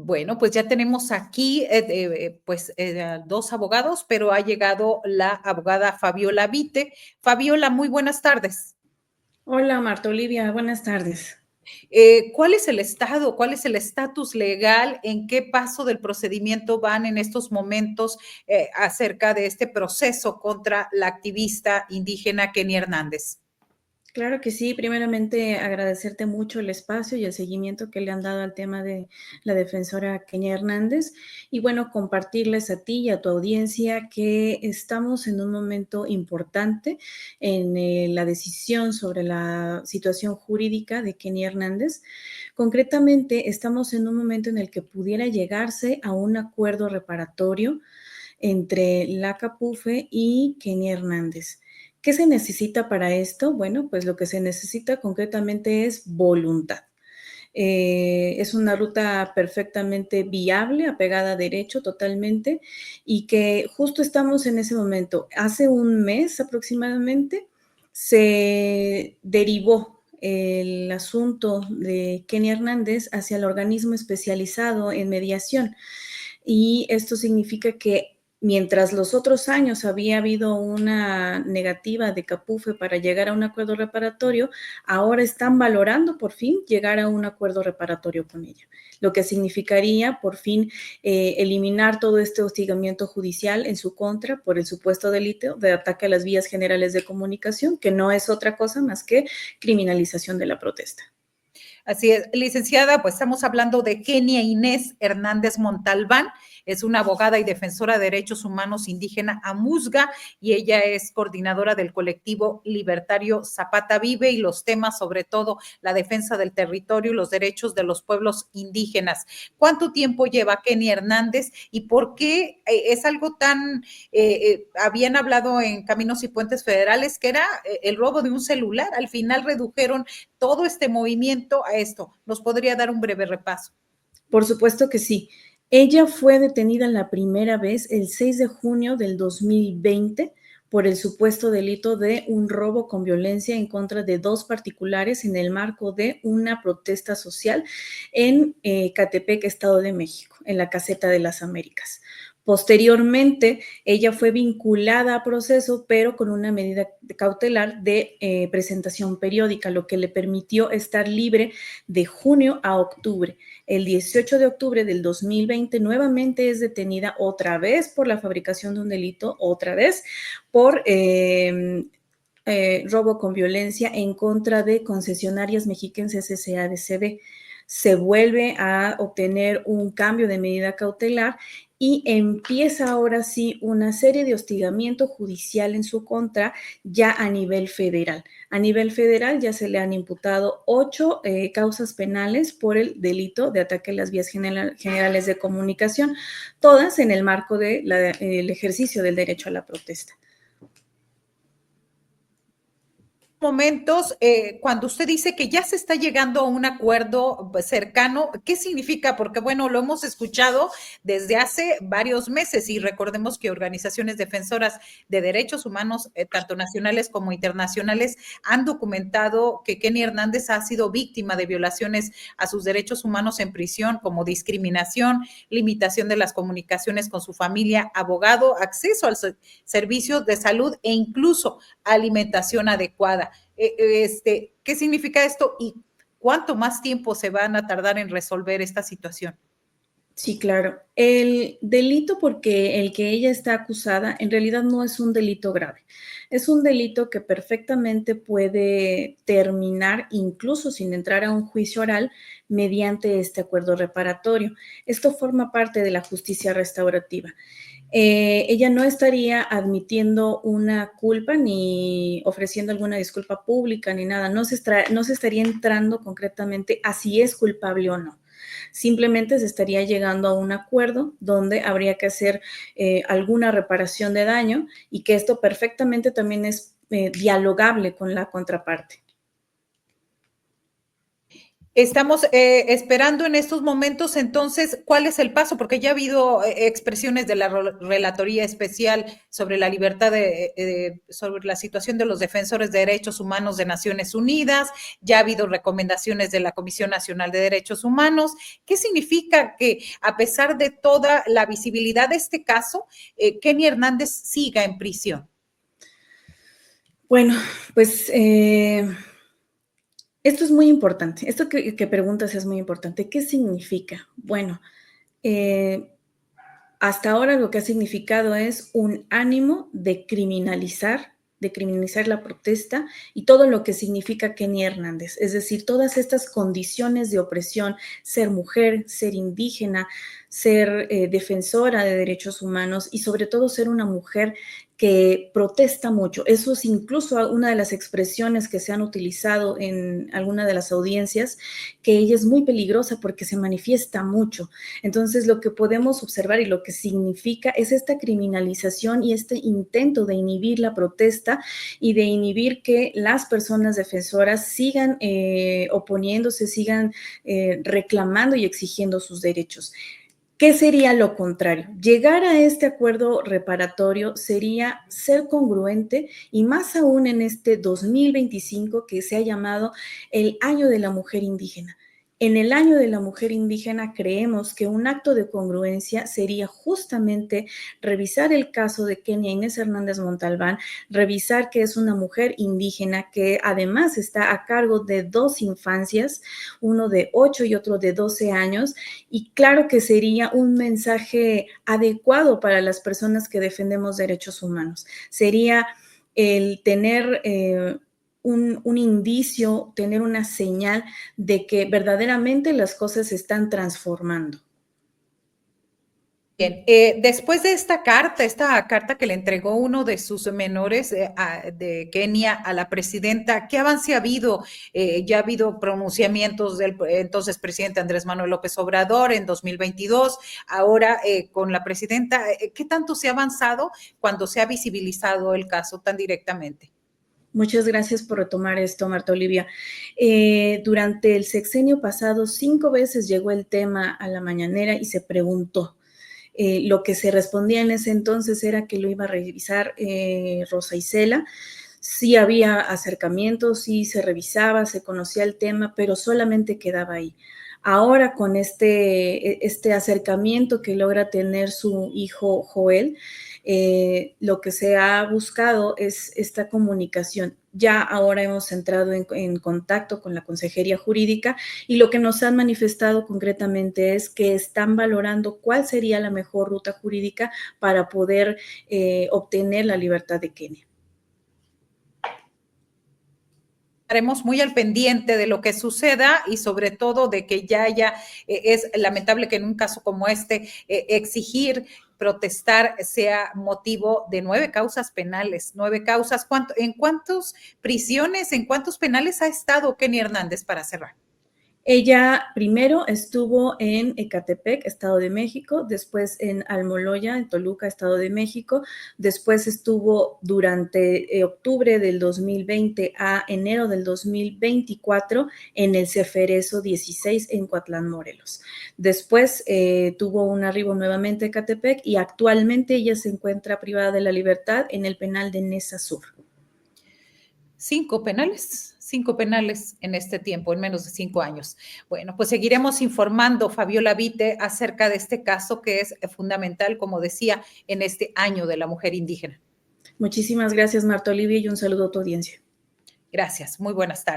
Bueno, pues ya tenemos aquí dos abogados, pero ha llegado la abogada Fabiola Vite. Fabiola, muy buenas tardes. Hola, Marta Olivia, buenas tardes. ¿Cuál es el estado, cuál es el estatus legal? ¿En qué paso del procedimiento van en estos momentos acerca de este proceso contra la activista indígena Kenia Hernández? Claro que sí, primeramente agradecerte mucho el espacio y el seguimiento que le han dado al tema de la defensora Kenia Hernández y bueno, compartirles a ti y a tu audiencia que estamos en un momento importante en la decisión sobre la situación jurídica de Kenia Hernández. Concretamente, estamos en un momento en el que pudiera llegarse a un acuerdo reparatorio entre la CAPUFE y Kenia Hernández. ¿Qué se necesita para esto? Bueno, pues lo que se necesita concretamente es voluntad. Es una ruta perfectamente viable, apegada a derecho totalmente, y que justo estamos en ese momento. Hace un mes aproximadamente se derivó el asunto de Kenia Hernández hacia el organismo especializado en mediación. Y esto significa que mientras los otros años había habido una negativa de CAPUFE para llegar a un acuerdo reparatorio, ahora están valorando por fin llegar a un acuerdo reparatorio con ella, lo que significaría por fin eliminar todo este hostigamiento judicial en su contra por el supuesto delito de ataque a las vías generales de comunicación, que no es otra cosa más que criminalización de la protesta. Así es, licenciada, pues estamos hablando de Kenia Inés Hernández Montalbán, es una abogada y defensora de derechos humanos indígena Amuzga y ella es coordinadora del colectivo libertario Zapata Vive y los temas, sobre todo la defensa del territorio y los derechos de los pueblos indígenas. ¿Cuánto tiempo lleva Kenia Hernández y por qué es algo tan, habían hablado en Caminos y Puentes Federales que era el robo de un celular, al final redujeron todo este movimiento a esto? ¿Nos podría dar un breve repaso? Por supuesto que sí. Ella fue detenida la primera vez el 6 de junio del 2020 por el supuesto delito de un robo con violencia en contra de dos particulares en el marco de una protesta social en Catepec, Estado de México, en la Caseta de las Américas. Posteriormente, ella fue vinculada a proceso, pero con una medida cautelar de presentación periódica, lo que le permitió estar libre de junio a octubre. El 18 de octubre del 2020 nuevamente es detenida otra vez por la fabricación de un delito, otra vez por robo con violencia en contra de concesionarias mexiquenses SADCB. Se vuelve a obtener un cambio de medida cautelar y empieza ahora sí una serie de hostigamiento judicial en su contra ya a nivel federal. A nivel federal ya se le han imputado 8 causas penales por el delito de ataque a las vías generales de comunicación, todas en el marco del ejercicio del derecho a la protesta. Momentos, cuando usted dice que ya se está llegando a un acuerdo cercano, ¿qué significa? Porque bueno, lo hemos escuchado desde hace varios meses y recordemos que organizaciones defensoras de derechos humanos, tanto nacionales como internacionales, han documentado que Kenia Hernández ha sido víctima de violaciones a sus derechos humanos en prisión, como discriminación, limitación de las comunicaciones con su familia, abogado, acceso al servicio de salud e incluso alimentación adecuada. ¿Qué significa esto y cuánto más tiempo se van a tardar en resolver esta situación? Sí, claro. El delito porque el que ella está acusada en realidad no es un delito grave. Es un delito que perfectamente puede terminar incluso sin entrar a un juicio oral mediante este acuerdo reparatorio. Esto forma parte de la justicia restaurativa. Ella no estaría admitiendo una culpa ni ofreciendo alguna disculpa pública ni nada. No se estaría entrando concretamente a si es culpable o no. Simplemente se estaría llegando a un acuerdo donde habría que hacer alguna reparación de daño y que esto perfectamente también es dialogable con la contraparte. Estamos esperando en estos momentos, entonces, ¿cuál es el paso? Porque ya ha habido expresiones de la Relatoría Especial sobre la libertad sobre la situación de los defensores de derechos humanos de Naciones Unidas, ya ha habido recomendaciones de la Comisión Nacional de Derechos Humanos. ¿Qué significa que, a pesar de toda la visibilidad de este caso, Kenia Hernández siga en prisión? Bueno, pues esto es muy importante. Esto que preguntas es muy importante. ¿Qué significa? Bueno, hasta ahora lo que ha significado es un ánimo de criminalizar la protesta y todo lo que significa Kenia Hernández, es decir, todas estas condiciones de opresión, ser mujer, ser indígena, ser defensora de derechos humanos y sobre todo ser una mujer que protesta mucho. Eso es incluso una de las expresiones que se han utilizado en alguna de las audiencias, que ella es muy peligrosa porque se manifiesta mucho. Entonces, lo que podemos observar y lo que significa es esta criminalización y este intento de inhibir la protesta y de inhibir que las personas defensoras sigan oponiéndose, sigan reclamando y exigiendo sus derechos. ¿Qué sería lo contrario? Llegar a este acuerdo reparatorio sería ser congruente y más aún en este 2025 que se ha llamado el Año de la Mujer Indígena. En el Año de la Mujer Indígena creemos que un acto de congruencia sería justamente revisar el caso de Kenia Inés Hernández Montalbán, revisar que es una mujer indígena que además está a cargo de 2 infancias, uno de 8 y otro de 12 años, y claro que sería un mensaje adecuado para las personas que defendemos derechos humanos. Sería el tener un indicio, tener una señal de que verdaderamente las cosas se están transformando. Bien, después de esta carta que le entregó uno de sus menores de Kenia a la presidenta, ¿qué avance ha habido? Ya ha habido pronunciamientos del entonces presidente Andrés Manuel López Obrador en 2022, ahora con la presidenta, ¿qué tanto se ha avanzado cuando se ha visibilizado el caso tan directamente? Muchas gracias por retomar esto, Marta Olivia. Durante el sexenio pasado, 5 veces llegó el tema a la mañanera y se preguntó. Lo que se respondía en ese entonces era que lo iba a revisar Rosa Isela. Sí había acercamientos, sí se revisaba, se conocía el tema, pero solamente quedaba ahí. Ahora con este acercamiento que logra tener su hijo Joel, lo que se ha buscado es esta comunicación. Ya ahora hemos entrado en contacto con la Consejería Jurídica y lo que nos han manifestado concretamente es que están valorando cuál sería la mejor ruta jurídica para poder obtener la libertad de Kenia. Estaremos muy al pendiente de lo que suceda y sobre todo de que ya haya, es lamentable que en un caso como este, exigir, protestar sea motivo de 9 causas penales, 9 causas. ¿En cuántas prisiones, en cuántos penales ha estado Kenia Hernández para cerrar? Ella primero estuvo en Ecatepec, Estado de México, después en Almoloya, en Toluca, Estado de México, después estuvo durante octubre del 2020 a enero del 2024 en el Ceferezo 16 en Coatlán, Morelos. Después tuvo un arribo nuevamente a Ecatepec y actualmente ella se encuentra privada de la libertad en el penal de Neza Sur. 5 penales en este tiempo, en menos de 5 años. Bueno, pues seguiremos informando, Fabiola Vite, acerca de este caso que es fundamental, como decía, en este año de la mujer indígena. Muchísimas gracias, Marta Olivia, y un saludo a tu audiencia. Gracias, muy buenas tardes.